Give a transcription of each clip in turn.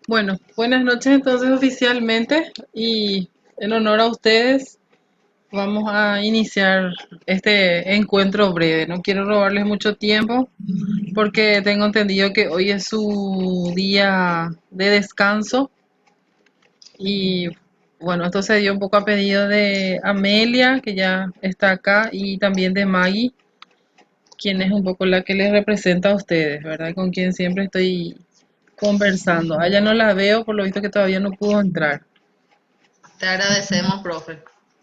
Bueno, buenas noches entonces oficialmente y en honor a ustedes vamos a iniciar este encuentro breve. No quiero robarles mucho tiempo porque tengo entendido que hoy es su día de descanso y bueno, esto se dio un poco a pedido de Amelia, que ya está acá, y también de Maggie, quien es un poco la que les representa a ustedes, ¿verdad? Con quien siempre estoy conversando. A ella no la veo, por lo visto que todavía no pudo entrar. Te agradecemos, profe.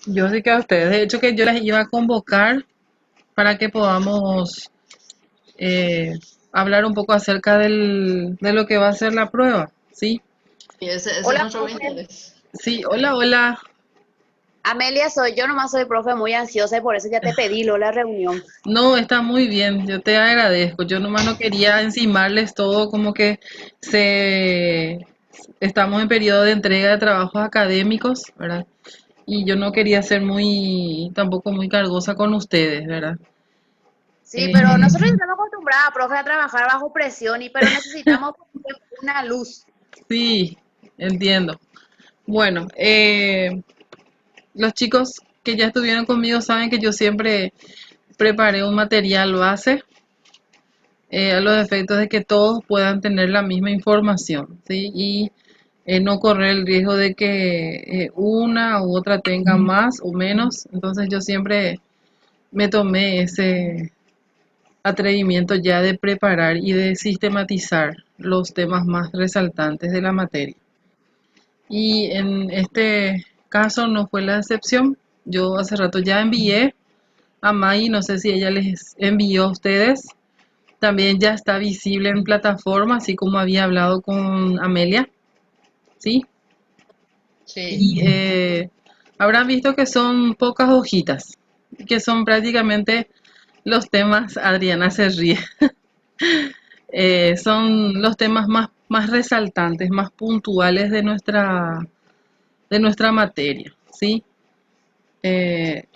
Yo sí que a ustedes. De hecho, que yo las iba a convocar para que podamos eh, hablar un poco acerca de lo que va a ser la prueba. ¿Sí? Y ese es Hola, nuestro profe. interés. Sí, hola, hola. Amelia soy yo, nomás soy profe muy ansiosa y por eso ya te pedí lo la reunión. No, está muy bien. Yo te agradezco. Yo nomás no quería encimarles todo como que se estamos en periodo de entrega de trabajos académicos, ¿verdad? Y yo no quería ser muy, tampoco muy cargosa con ustedes, ¿verdad? Sí, pero Eh, nosotros ya estamos acostumbrados, profe, a trabajar bajo presión pero necesitamos una luz. sí, entiendo. Bueno, los chicos que ya estuvieron conmigo saben que yo siempre preparé un material base a los efectos de que todos puedan tener la misma información, ¿sí? Y no correr el riesgo de que una u otra tenga más o menos. Entonces yo siempre me tomé ese atrevimiento ya de preparar y de sistematizar los temas más resaltantes de la materia. Y en este caso no fue la excepción. Yo hace rato ya envié a Maggie, no sé si ella les envió a ustedes. También ya está visible en plataforma, así como había hablado con Amelia, ¿sí? Sí. Y habrán visto que son pocas hojitas, que son prácticamente los temas, Adriana se ríe, son los temas más resaltantes, más puntuales de nuestra materia, ¿sí?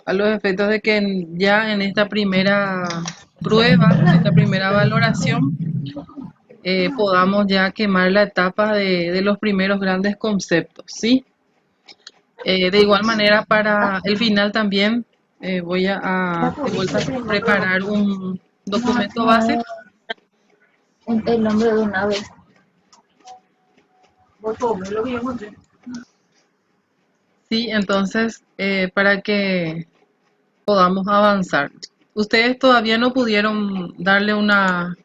A los efectos de que ya en esta primera prueba, en esta primera valoración, podamos ya quemar la etapa de los primeros grandes conceptos, ¿sí? De igual manera, para el final también voy de vuelta a preparar un documento base. El nombre de una vez. Voy con lo que yo encontré. Sí, entonces, para que podamos avanzar. Ustedes todavía no pudieron darle una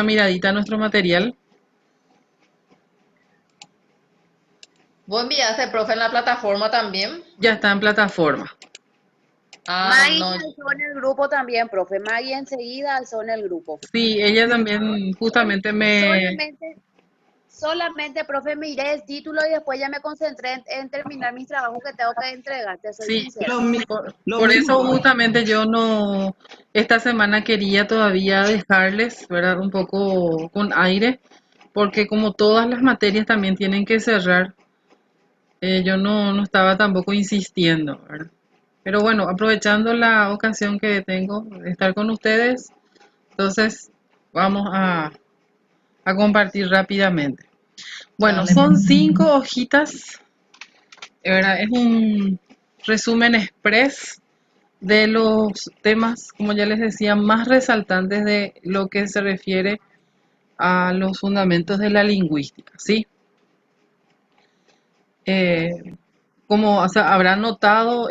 miradita a nuestro material. ¿Vos enviaste, profe, en la plataforma también? Ya está en plataforma. Ah, Maggie no. alzó en el grupo también, profe. Maggie enseguida alzó en el grupo. Sí, ella también justamente Solamente, solamente, profe, miré el título y después ya me concentré en terminar mis trabajos que tengo que entregar, te soy sí, sincera. Lo por eso mismo. justamente yo no, esta semana quería todavía dejarles, ¿verdad? Un poco con aire, porque como todas las materias también tienen que cerrar, yo no estaba tampoco insistiendo, ¿verdad? Pero bueno, aprovechando la ocasión que tengo de estar con ustedes, entonces vamos a compartir rápidamente. Bueno, Dale, son profe. 5 hojitas, ¿verdad? Es un resumen express de los temas, como ya les decía, más resaltantes de lo que se refiere a los fundamentos de la lingüística, ¿sí? Eh, como o sea, habrán notado,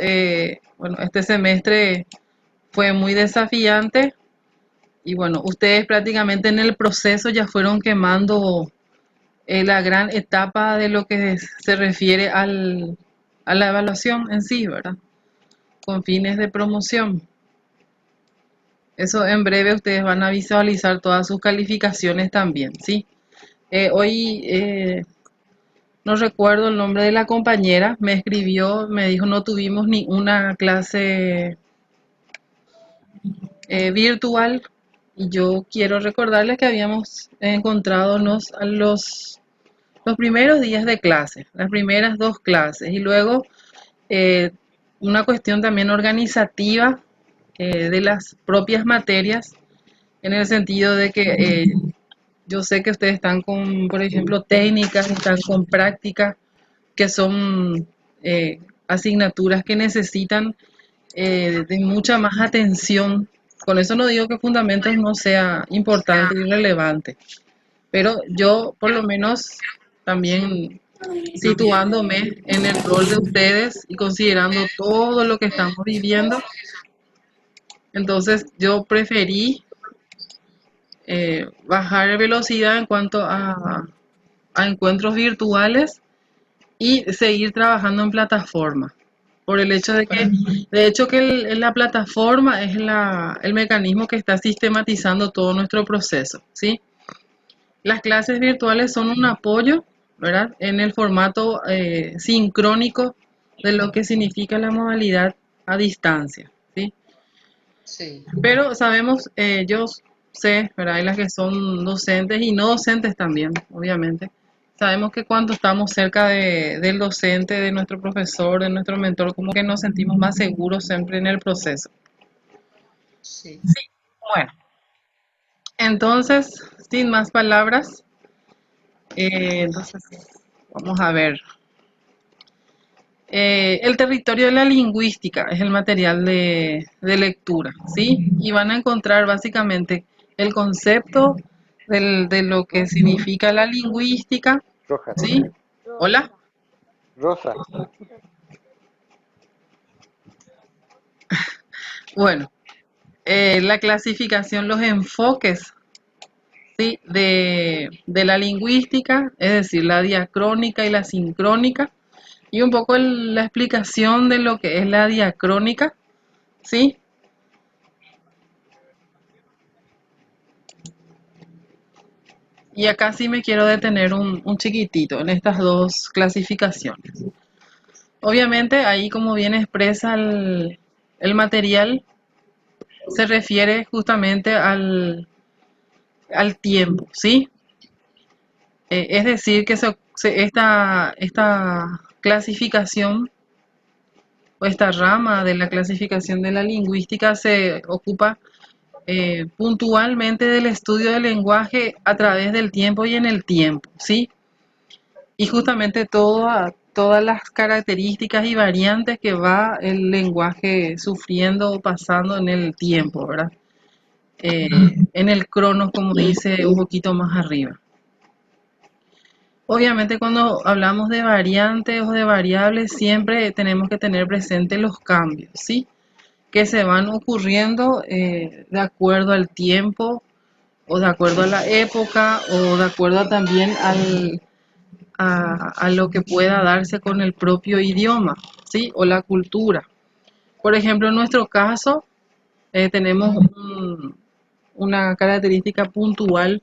bueno, este semestre fue muy desafiante y bueno, ustedes prácticamente en el proceso ya fueron quemando la gran etapa de lo que se refiere a la evaluación en sí, ¿verdad? Con fines de promoción. Eso en breve ustedes van a visualizar todas sus calificaciones también, ¿sí? Hoy no recuerdo el nombre de la compañera, me escribió, me dijo no tuvimos ni una clase virtual y yo quiero recordarles que habíamos encontrado los primeros días de clase, las primeras 2 clases y luego eh, una cuestión también organizativa de las propias materias en el sentido de que Yo sé que ustedes están con, por ejemplo, técnicas, están con prácticas, que son asignaturas que necesitan de mucha más atención. Con eso no digo que fundamentos no sea importante y relevante, pero yo por lo menos también situándome en el rol de ustedes y considerando todo lo que estamos viviendo, entonces yo preferí bajar velocidad en cuanto a encuentros virtuales y seguir trabajando en plataforma. Por el hecho de hecho que la plataforma es el mecanismo que está sistematizando todo nuestro proceso, ¿sí? Las clases virtuales son un apoyo, ¿verdad? En el formato sincrónico de lo que significa la modalidad a distancia, ¿sí? Sí, Pero sabemos, yo sé, ¿verdad? Hay las que son docentes y no docentes también, obviamente. Sabemos que cuando estamos cerca del docente, de nuestro profesor, de nuestro mentor, como que nos sentimos más seguros siempre en el proceso. sí. Bueno, entonces, sin más palabras, entonces vamos a ver. El territorio de la lingüística es el material de lectura, ¿sí? Y van a encontrar básicamente el concepto de lo que significa la lingüística, Roja, ¿sí? Hola. rosa. Bueno, la clasificación, los enfoques, ¿sí? De la lingüística, es decir, la diacrónica y la sincrónica, y un poco la explicación de lo que es la diacrónica, ¿sí? Y acá sí me quiero detener un chiquitito en estas dos clasificaciones. Obviamente ahí como bien expresa el material, se refiere justamente al tiempo, ¿sí? Es decir, que esta clasificación o esta rama de la clasificación de la lingüística se ocupa puntualmente del estudio del lenguaje a través del tiempo y en el tiempo, ¿sí? Y justamente todas las características y variantes que va el lenguaje sufriendo o pasando en el tiempo, ¿verdad? En el cronos, como dice un poquito más arriba. Obviamente cuando hablamos de variantes o de variables, siempre tenemos que tener presente los cambios, ¿sí? Que se van ocurriendo de acuerdo al tiempo o de acuerdo a la época o de acuerdo también a lo que pueda darse con el propio idioma, ¿sí? O la cultura. Por ejemplo, en nuestro caso, tenemos una característica puntual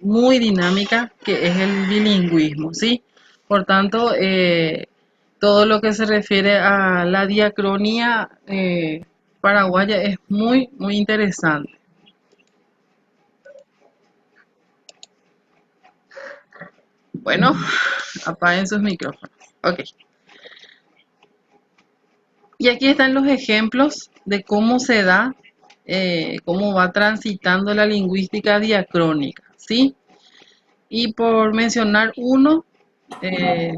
muy dinámica que es el bilingüismo, ¿sí? Por tanto, todo lo que se refiere a la diacronía paraguaya es muy, muy interesante. Bueno, apaguen sus micrófonos. Ok. Y aquí están los ejemplos de cómo se da, cómo va transitando la lingüística diacrónica, ¿sí? Y por mencionar uno, eh,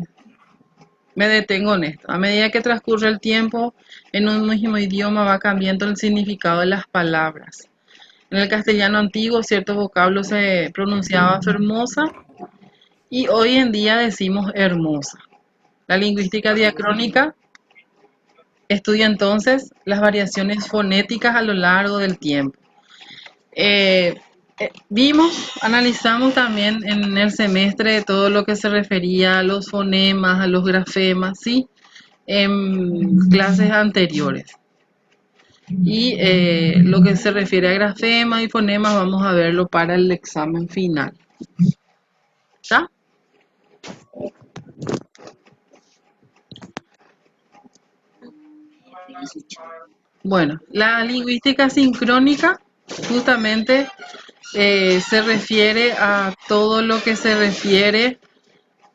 me detengo en esto. A medida que transcurre el tiempo, en un mismo idioma va cambiando el significado de las palabras. En el castellano antiguo, ciertos vocablos se pronunciaba hermosa y hoy en día decimos hermosa. La lingüística diacrónica estudia entonces las variaciones fonéticas a lo largo del tiempo. Eh, analizamos también en el semestre todo lo que se refería a los fonemas, a los grafemas, ¿sí? En clases anteriores. Y lo que se refiere a grafemas y fonemas vamos a verlo para el examen final. ¿Está? Bueno, la lingüística sincrónica justamente se refiere a todo lo que se refiere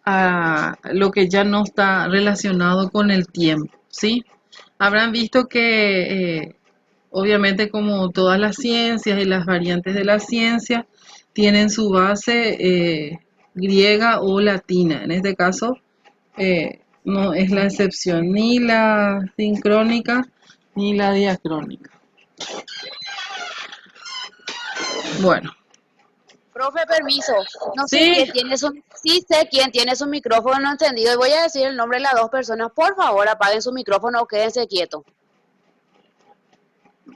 a lo que ya no está relacionado con el tiempo, ¿sí? Habrán visto que obviamente como todas las ciencias y las variantes de la ciencia tienen su base griega o latina. En este caso, no es la excepción ni la sincrónica ni la diacrónica. Bueno, Profe, permiso. No sé sí, quién tiene su, sí sé quién tiene su micrófono encendido y voy a decir el nombre de las dos personas. Por favor, apaguen su micrófono o quédense quietos.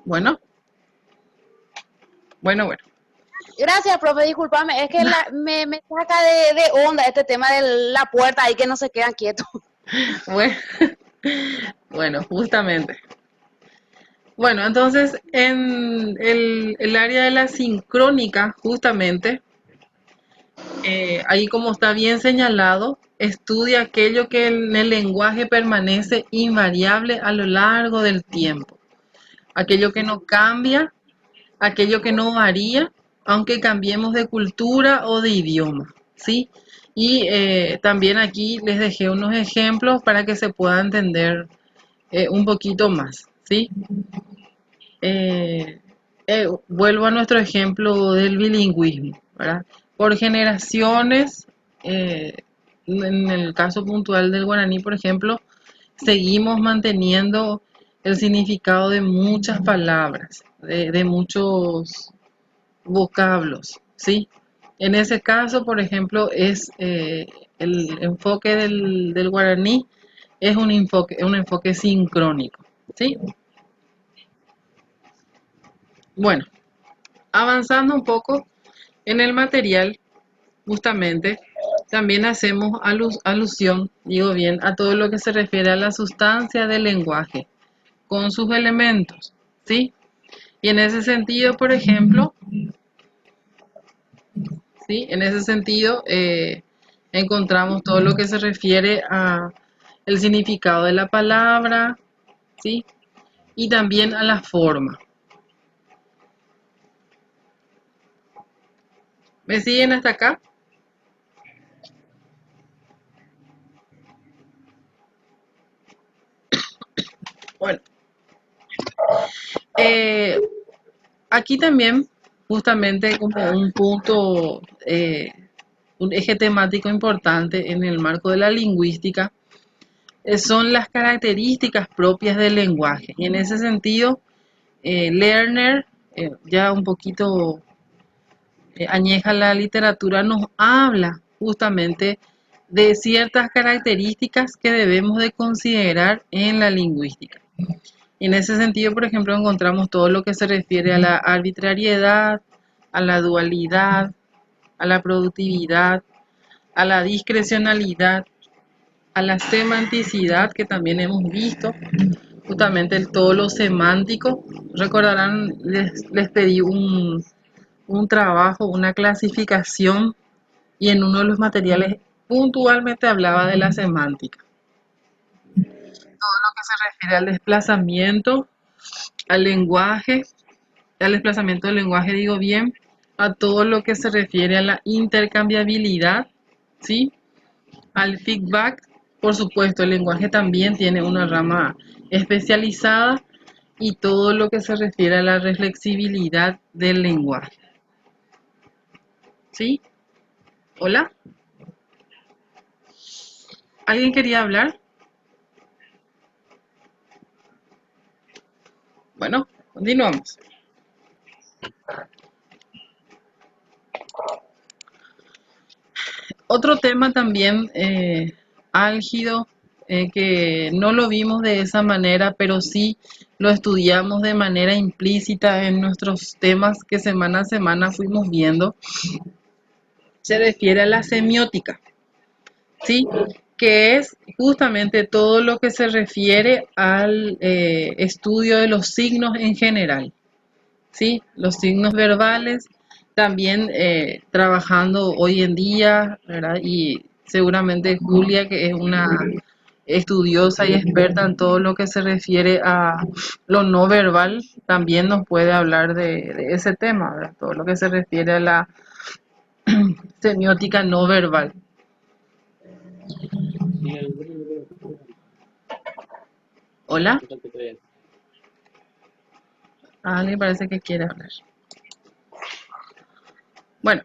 bueno, bueno. Gracias, profe, discúlpame, es que me saca de onda este tema de la puerta ahí que no se quedan quietos. Bueno, bueno, justamente. Bueno, entonces en el área de la sincrónica, justamente, ahí como está bien señalado, estudia aquello que en el lenguaje permanece invariable a lo largo del tiempo, aquello que no cambia, aquello que no varía, aunque cambiemos de cultura o de idioma, ¿sí? Y también aquí les dejé unos ejemplos para que se pueda entender un poquito más, ¿sí? Vuelvo a nuestro ejemplo del bilingüismo, ¿verdad? Por generaciones, eh, en el caso puntual del guaraní, por ejemplo, seguimos manteniendo el significado de muchas palabras, de muchos vocablos, ¿sí? En ese caso, por ejemplo, es el enfoque del guaraní es un enfoque sincrónico, ¿sí? Bueno, avanzando un poco en el material, justamente, también hacemos alusión, digo bien, a todo lo que se refiere a la sustancia del lenguaje, con sus elementos, ¿sí? Y en ese sentido, por ejemplo, ¿sí? En ese sentido, encontramos todo lo que se refiere a el significado de la palabra, ¿sí? Y también a la forma. ¿Me siguen hasta acá? Bueno, eh, aquí también, justamente como un punto, un eje temático importante en el marco de la lingüística, son las características propias del lenguaje. Y en ese sentido, Lerner, ya un poquito añeja la literatura, nos habla justamente de ciertas características que debemos de considerar en la lingüística. Y en ese sentido, por ejemplo, encontramos todo lo que se refiere a la arbitrariedad, a la dualidad, a la productividad, a la discrecionalidad, a la semanticidad, que también hemos visto, justamente todo lo semántico. Recordarán, les pedí un trabajo, una clasificación, y en uno de los materiales puntualmente hablaba de la semántica. Todo lo que se refiere al desplazamiento, al lenguaje, al desplazamiento del lenguaje, digo bien, a todo lo que se refiere a la intercambiabilidad, ¿sí? Al feedback. Por supuesto, el lenguaje también tiene una rama especializada, y todo lo que se refiere a la reflexibilidad del lenguaje, ¿sí? ¿Hola? ¿Alguien quería hablar? Bueno, continuamos. Otro tema también álgido, que no lo vimos de esa manera, pero sí lo estudiamos de manera implícita en nuestros temas que semana a semana fuimos viendo, se refiere a la semiótica, ¿sí? Que es justamente todo lo que se refiere al estudio de los signos en general, ¿sí? Los signos verbales, también trabajando hoy en día, ¿verdad? Y seguramente Julia, que es una estudiosa y experta en todo lo que se refiere a lo no verbal, también nos puede hablar de ese tema, ¿verdad? Todo lo que se refiere a la semiótica no verbal. Hola, alguien parece que quiere hablar. Bueno,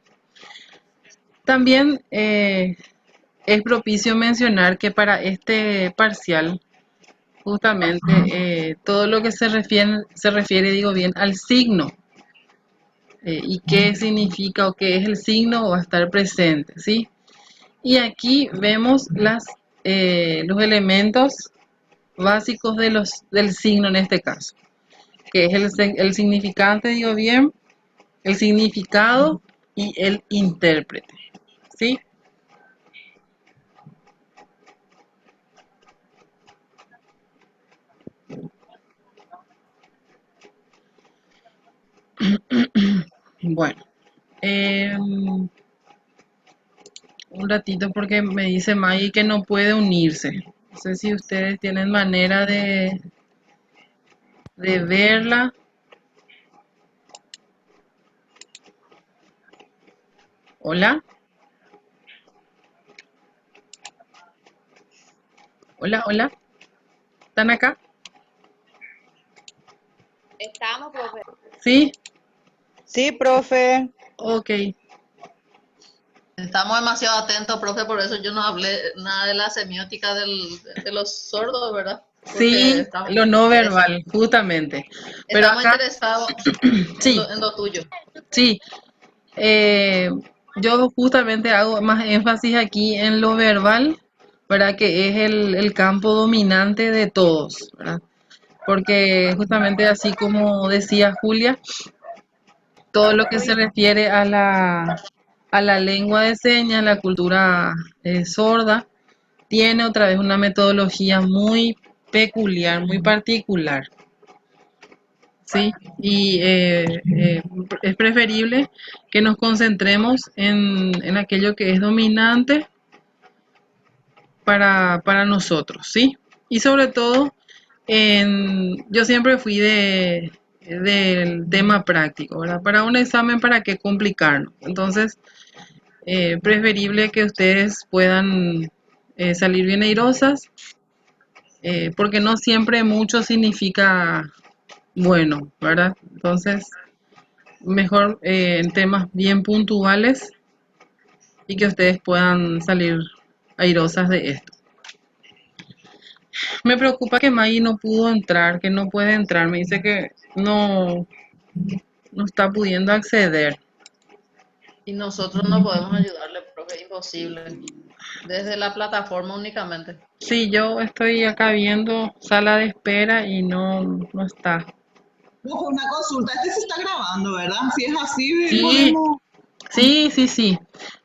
también es propicio mencionar que para este parcial, justamente, todo lo que se refiere, digo bien, al signo y qué significa o qué es el signo va a estar presente, ¿sí? Y aquí vemos los elementos básicos del signo en este caso, que es el significante, digo bien, el significado y el intérprete, ¿sí? Bueno, un ratito porque me dice Maggie que no puede unirse. No sé si ustedes tienen manera de verla. Hola, hola, hola. ¿Están acá? Estamos, profe. Sí, Sí, profe. ok. Estamos demasiado atentos, profe, por eso yo no hablé nada de la semiótica de los sordos, ¿verdad? Porque Sí, lo no verbal, justamente. Pero estamos acá, interesados sí, en lo tuyo. sí. eh, yo justamente hago más énfasis aquí en lo verbal, ¿verdad? Que es el campo dominante de todos, ¿verdad? Porque justamente así como decía Julia, todo lo que se refiere a la lengua de señas, la cultura sorda, tiene otra vez una metodología muy peculiar, muy particular, ¿sí? Y es preferible que nos concentremos en aquello que es dominante para nosotros, ¿sí? Y sobre todo, yo siempre fui del tema práctico, ¿verdad? Para un examen, ¿para qué complicarnos? Entonces, preferible que ustedes puedan salir bien airosas, porque no siempre mucho significa bueno, ¿verdad? Entonces, mejor en temas bien puntuales y que ustedes puedan salir airosas de esto. Me preocupa que Maggie no pudo entrar, que no puede entrar. Me dice que no está pudiendo acceder. Y nosotros no podemos ayudarle, profe, imposible. Desde la plataforma únicamente. Sí, yo estoy acá viendo sala de espera y no está. No, fue una consulta. Este se está grabando, ¿verdad? Si es así, Sí, podemos. sí,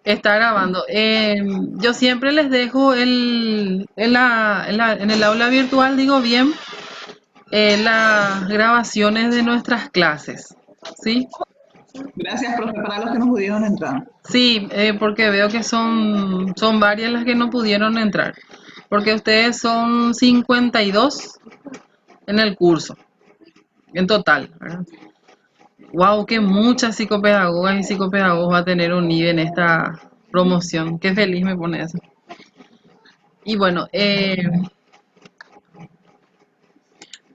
está grabando. Yo siempre les dejo en el aula virtual, digo bien, las grabaciones de nuestras clases, ¿sí? Gracias, profe, para los que no pudieron entrar. Sí, porque veo que son varias las que no pudieron entrar, porque ustedes son 52 en el curso, en total, ¿verdad? Wow, que muchas psicopedagogas y psicopedagogos va a tener un NIVE en esta promoción. Qué feliz me pone eso. Y bueno,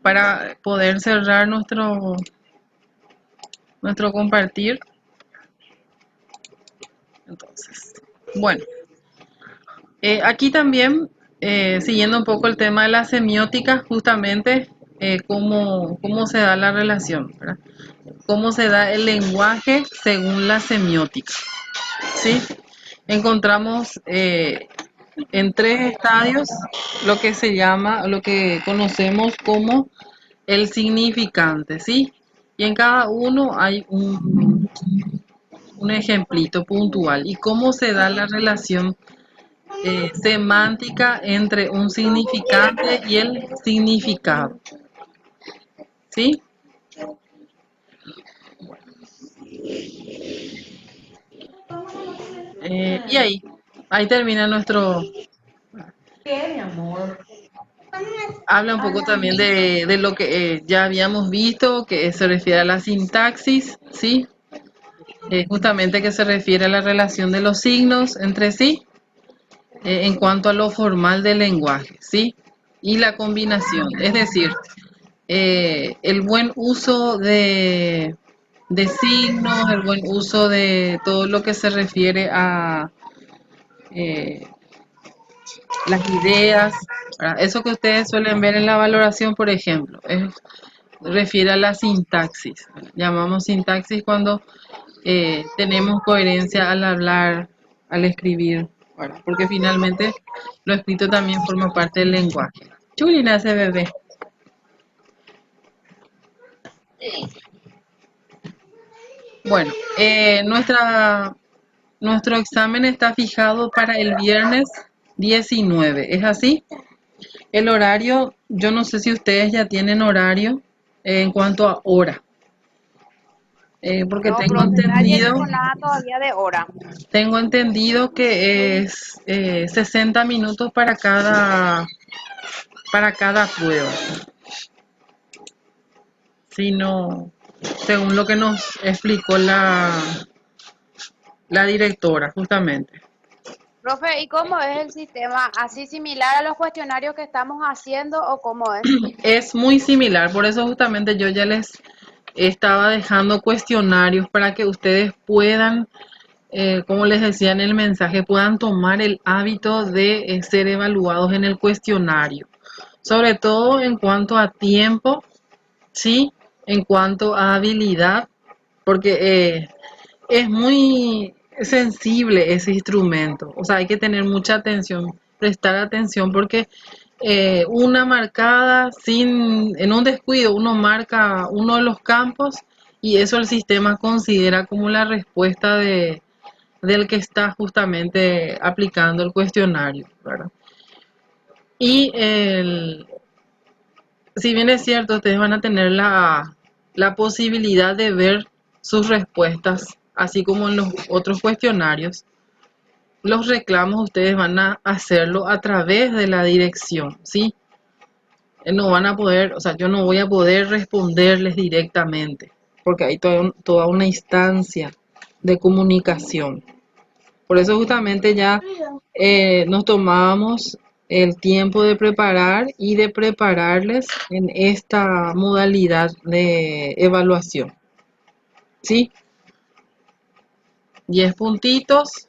para poder cerrar nuestro compartir, entonces, bueno, aquí también, siguiendo un poco el tema de la semiótica, justamente cómo se da la relación, ¿verdad? Cómo se da el lenguaje según la semiótica, ¿sí? Encontramos en tres estadios lo que conocemos como el significante, ¿sí? Y en cada uno hay un ejemplito puntual. ¿Y cómo se da la relación semántica entre un significante y el significado? ¿Sí? Y ahí termina ¿Qué, mi amor? habla un poco también de lo que ya habíamos visto, que se refiere a la sintaxis, ¿sí? Justamente que se refiere a la relación de los signos entre sí, en cuanto a lo formal del lenguaje, ¿sí? Y la combinación, es decir, el buen uso de signos, el buen uso de todo lo que se refiere a eh, las ideas, ¿verdad? Eso que ustedes suelen ver en la valoración, por ejemplo, refiere a la sintaxis. Llamamos sintaxis cuando tenemos coherencia al hablar, al escribir, ¿verdad? Porque finalmente lo escrito también forma parte del lenguaje. Chulina ese bebé. Bueno, nuestro examen está fijado para el viernes 19, ¿es así? El horario, yo no sé si ustedes ya tienen horario en cuanto a hora, porque No, profe, nadie dijo nada todavía de hora. tengo entendido que es 60 minutos para cada prueba. Si no, según lo que nos explicó la directora, justamente. Profe, ¿y cómo es el sistema? ¿Así similar a los cuestionarios que estamos haciendo o cómo es? Es muy similar, por eso justamente yo ya les estaba dejando cuestionarios para que ustedes puedan, como les decía en el mensaje, puedan tomar el hábito de ser evaluados en el cuestionario. Sobre todo en cuanto a tiempo, ¿sí? En cuanto a habilidad, porque es muy sensible ese instrumento. O sea, hay que tener mucha atención, prestar atención, porque una marcada en un descuido, uno marca uno de los campos y eso el sistema considera como la respuesta del que está justamente aplicando el cuestionario, ¿verdad? Y si bien es cierto, ustedes van a tener la posibilidad de ver sus respuestas, así como en los otros cuestionarios. Los reclamos ustedes van a hacerlo a través de la dirección, ¿sí? No van a poder, o sea, yo no voy a poder responderles directamente, porque hay toda una instancia de comunicación. Por eso justamente ya nos tomábamos el tiempo de preparar y de prepararles en esta modalidad de evaluación. ¿Sí? 10 puntitos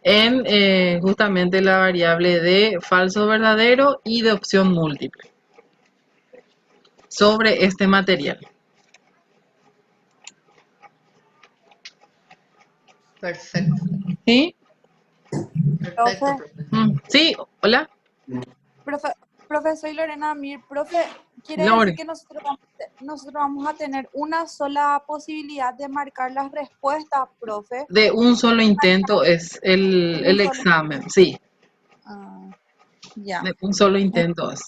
en justamente la variable de falso verdadero y de opción múltiple sobre este material. Perfecto, ¿Sí? perfecto, Profe, profe. Sí, hola, Profe, soy Lorena Mir. Profe, quiere decir Lore. que nosotros vamos a tener una sola posibilidad de marcar las respuestas, profe. De un solo intento es el Un solo. examen, sí, Ah, ya. de un solo Eh, intento es.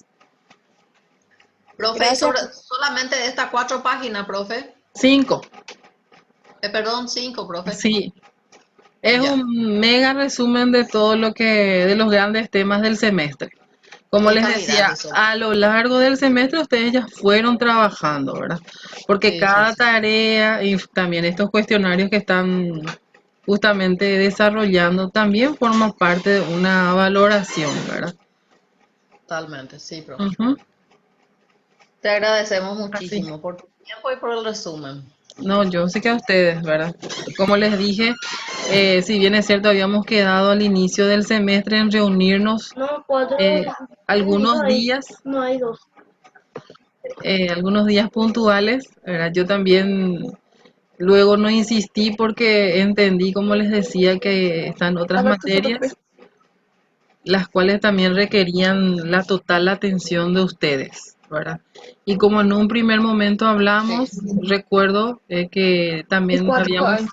Profe, y Gracias. sobre solamente de estas 4 páginas, profe. 5, Perdón, 5, profe. sí. Es Ya, un mega resumen de todo de los grandes temas del semestre. Como qué les calidad decía, eso. a lo largo del semestre ustedes ya fueron trabajando, ¿verdad? Porque Sí, sí, cada sí. tarea y también estos cuestionarios que están justamente desarrollando también forman parte de una valoración, ¿verdad? Totalmente, sí, profe. Ujú, Te agradecemos así. muchísimo por tu tiempo y por el resumen. No, yo sé que a ustedes, ¿verdad? Como les dije, si bien es cierto, habíamos quedado al inicio del semestre en reunirnos No, cuatro. eh, algunos No hay, días, no hay dos. algunos días puntuales, ¿verdad? Yo también luego no insistí porque entendí, como les decía, que están otras Aparte solo materias, tres. las cuales también requerían la total atención de ustedes, ¿verdad? Y como en un primer momento Sí, hablamos, recuerdo que Y también cuatro habíamos hay.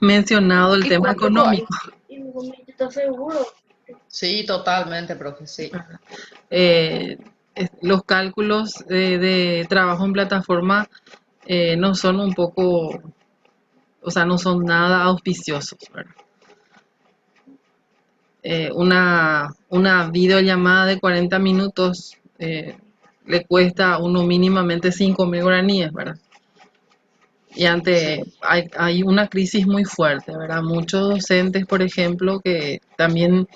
mencionado el Y tema cuatro hay. económico. Y mi comida está seguro. sí, totalmente, profe, sí. Eh, los cálculos de trabajo en plataforma no son un poco, o sea, no son nada auspiciosos, ¿verdad? Una videollamada de 40 minutos le cuesta a uno mínimamente 5.000 guaraníes, ¿verdad? Y Sí, hay una crisis muy fuerte, ¿verdad? Muchos docentes, por ejemplo, que también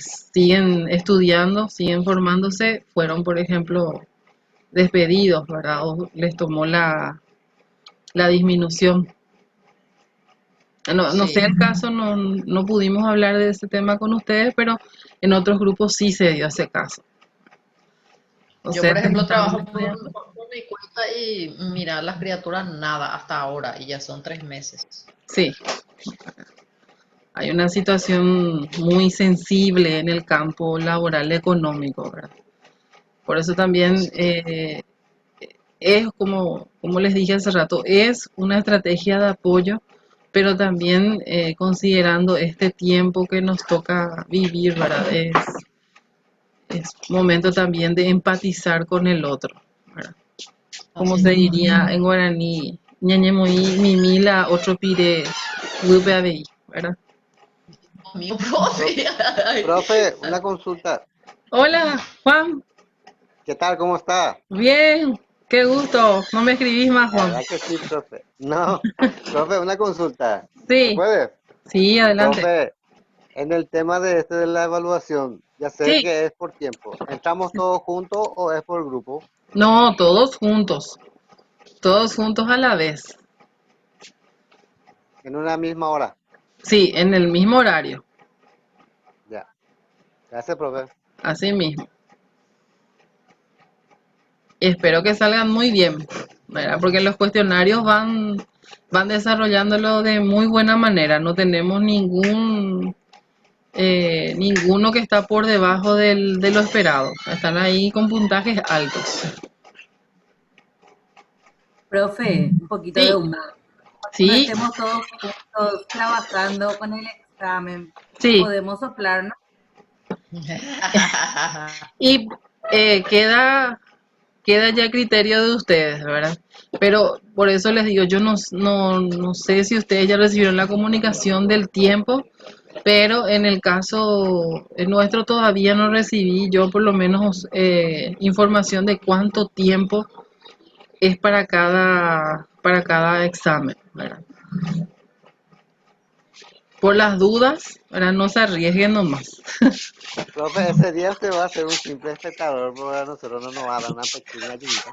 siguen estudiando, siguen formándose, fueron, por ejemplo, despedidos, ¿verdad? O les tomó la disminución. No sé Sí. el caso, no pudimos hablar de ese tema con ustedes, pero en otros grupos sí se dio ese caso. O Yo, sea, por ejemplo, trabajo estamos viendo. por mi cuenta y mira, las criaturas nada hasta ahora y ya son 3 meses. Sí, hay una situación muy sensible en el campo laboral económico, ¿verdad? Por eso también Sí. es como les dije hace rato, es una estrategia de apoyo, pero también considerando este tiempo que nos toca vivir, ¿verdad? Es momento también de empatizar con el otro, ¿verdad? Como Así se mismo es. diría en guaraní, ñañemoí, mimila, otro pire, wupeabey, ¿verdad? Mío, Pro- profe. Ay. Profe, una consulta. Hola, Juan, ¿Qué tal? ¿Cómo está? bien, qué gusto, no me escribís más, La Juan. verdad que sí, profe. No, profe, una consulta. ¿Se Sí, puede? sí, adelante. Profe, en el tema de de la evaluación, ya sé Sí, que es por tiempo. ¿Entramos todos juntos o es por grupo? no, todos juntos a la vez. En una misma hora. Sí, en el mismo horario, Ya. Gracias, profe. así mismo. Y espero que salgan muy bien, ¿verdad? Porque los cuestionarios van desarrollándolo de muy buena manera. No tenemos ninguno que está por debajo de lo esperado. Están ahí con puntajes altos. Profe, un poquito de Sí, humor. Cuando sí, estemos todos juntos trabajando con el examen, sí. podemos soplarnos. Y queda ya a criterio de ustedes, ¿verdad? Pero por eso les digo, yo no sé si ustedes ya recibieron la comunicación del tiempo, pero en el caso nuestro todavía no recibí yo por lo menos información de cuánto tiempo es para cada examen, ¿verdad? Por las dudas, ¿verdad? No se arriesguen nomás. Profe, ese día usted va a ser un simple espectador, pero a nosotros no nos va a dar una pequeña ayudita.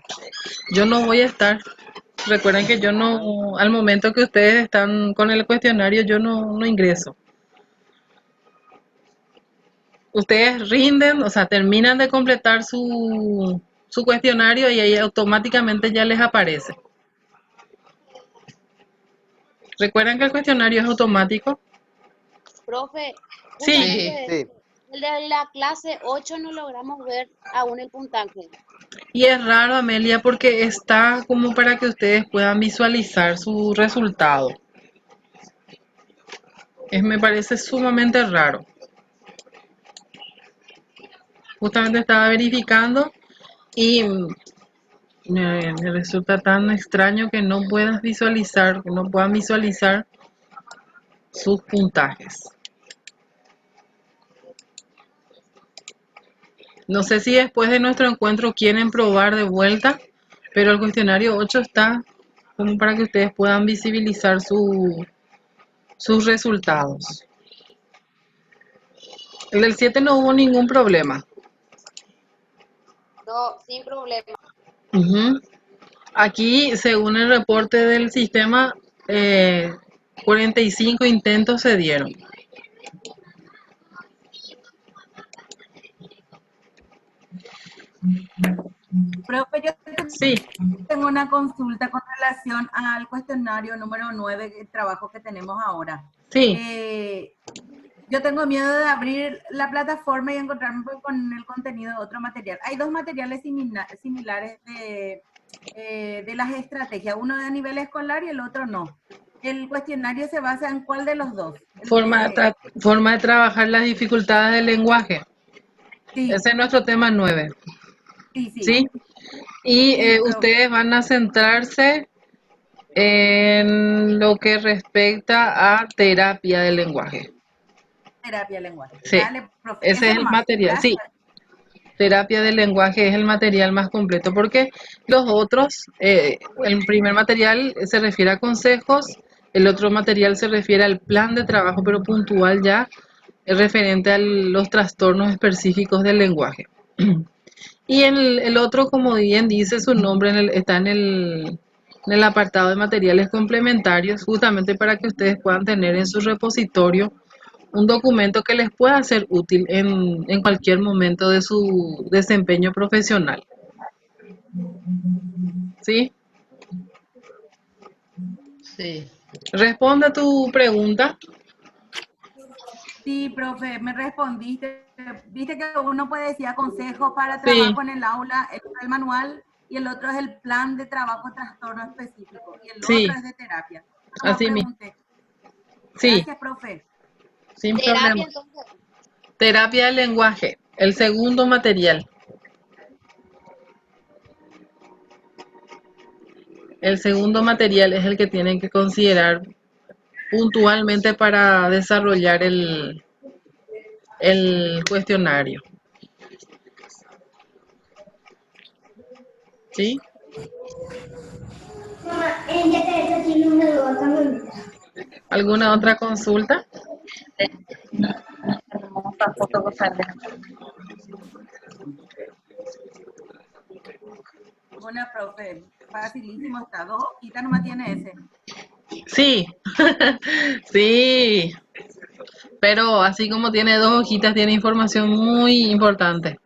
Yo no voy a estar. Recuerden que yo Ay, no, al momento que ustedes están con el cuestionario, yo no ingreso. Ustedes rinden, o sea, terminan de completar su cuestionario y ahí automáticamente ya les aparece. Recuerden que el cuestionario es automático. Profe, Sí, Sí. justamente sí. el de la clase 8 no logramos ver aún el puntaje. y es raro, Amelia, porque está como para que ustedes puedan visualizar su resultado. Me parece sumamente raro. Justamente estaba verificando y me resulta tan extraño que no puedas visualizar, que no puedan visualizar sus puntajes. No sé si después de nuestro encuentro quieren probar de vuelta, pero el cuestionario 8 está como para que ustedes puedan visibilizar sus resultados. El del 7 no hubo ningún problema. No, sin problema. Ujú. Aquí, según el reporte del sistema, 45 intentos se dieron. Profe, yo Sí, tengo una consulta con relación al cuestionario número 9, el trabajo que tenemos ahora. sí. Yo tengo miedo de abrir la plataforma y encontrarme con el contenido de otro material. Hay dos materiales similares de las estrategias, uno a nivel escolar y el otro no. ¿El cuestionario se basa en cuál de los dos? Forma de trabajar las dificultades del lenguaje. Sí, Ese es nuestro tema 9. sí, sí, ¿Sí? Y sí, profe, ustedes van a centrarse en lo que respecta a terapia del lenguaje. terapia del lenguaje. Sí, Dale, profe, ese eso es el nomás. material. Gracias. Sí, terapia del lenguaje es el material más completo porque los otros, el primer material se refiere a consejos, el otro material se refiere al plan de trabajo, pero puntual ya, es referente a los trastornos específicos del lenguaje. Y el otro, como bien dice su nombre, está en el apartado de materiales complementarios, justamente para que ustedes puedan tener en su repositorio un documento que les pueda ser útil en cualquier momento de su desempeño profesional. ¿Sí? Sí. Responda tu pregunta. Sí, profe, me respondiste. Viste que uno puede decir consejos para Sí, trabajo en el aula, el manual, y el otro es el plan de trabajo trastorno específico, y el otro sí, es de terapia. No así mismo. pregunté. Sí, Gracias, profe. sin problema. Terapia, entonces. Terapia del lenguaje, el segundo material. El segundo material es el que tienen que considerar puntualmente para desarrollar el cuestionario. ¿Sí? ¿Alguna otra consulta? Buena, profe. Facilísimo está. 2 hojitas nomás tiene ese. Sí, sí, pero así como tiene 2 hojitas, tiene información muy importante.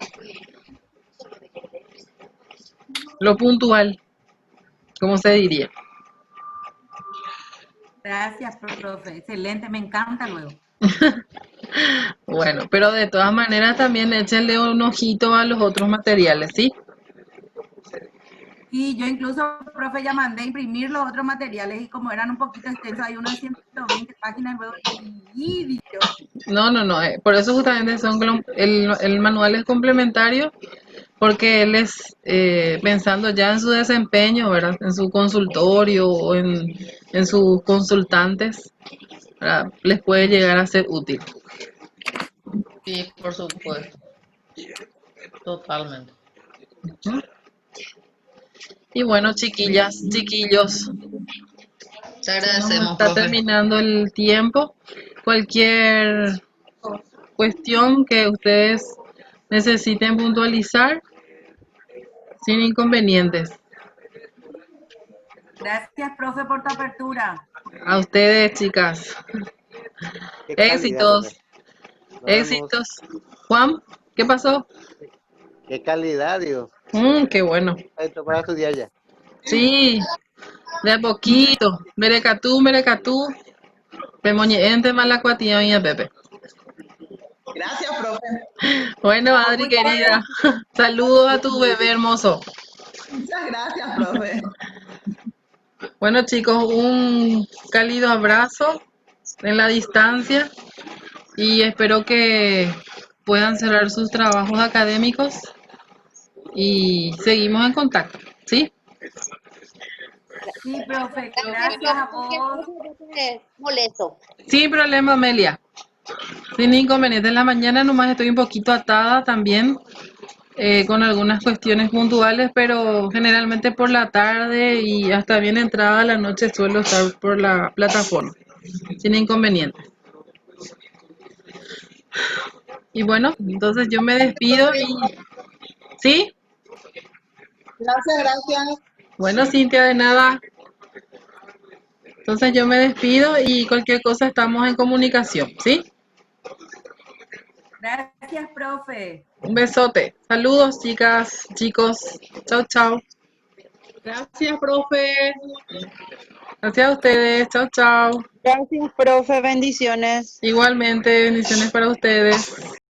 Lo puntual, ¿cómo se diría? Gracias, profe. Excelente, me encanta luego. Bueno, pero de todas maneras también échenle un ojito a los otros materiales, ¿sí? Y yo incluso, profe, ya mandé a imprimir los otros materiales y como eran un poquito extensos, hay uno de 120 páginas luego y Dios. No, no, no. Por eso justamente el manual es complementario, porque él es pensando ya en su desempeño, ¿verdad? En su consultorio o en sus consultantes, ¿verdad? Les puede llegar a ser útil. Sí, por supuesto. Totalmente. ¿Mm? Y bueno, chiquillas, chiquillos, Te se nos agradecemos, está profe. terminando el tiempo. Cualquier cuestión que ustedes necesiten puntualizar, sin inconvenientes. Gracias, profe, por tu apertura. A ustedes, chicas. Qué calidad, profe. Éxitos, Nos vemos. éxitos. Juan, ¿qué pasó? Qué calidad, digo. Qué bueno. Esto para estudiar ya. Sí, de a poquito. Merecatú. Pemoñeente malacuatía y Pepe. Gracias, profe. Bueno, Adri Muchas querida, gracias. saludos a tu bebé hermoso. Muchas gracias, profe. Bueno, chicos, un cálido abrazo en la distancia y espero que puedan cerrar sus trabajos académicos y seguimos en contacto, ¿sí? Sí, profe, Gracias, gracias profe. a Cualquier vos. cosa yo te molesto. Sin problema, Amelia. Sin inconveniente. En la mañana nomás estoy un poquito atada también con algunas cuestiones puntuales, pero generalmente por la tarde y hasta bien entrada la noche suelo estar por la plataforma. Sin inconveniente. Y bueno, entonces yo me despido y... ¿Sí? Gracias, gracias. Bueno, Cintia, de nada. Entonces yo me despido y cualquier cosa estamos en comunicación, ¿sí? Gracias, profe. Un besote. Saludos, chicas, chicos. Chao, chao. Gracias, profe. Gracias a ustedes. Chao, chao. Gracias, profe. Bendiciones. Igualmente, bendiciones para ustedes.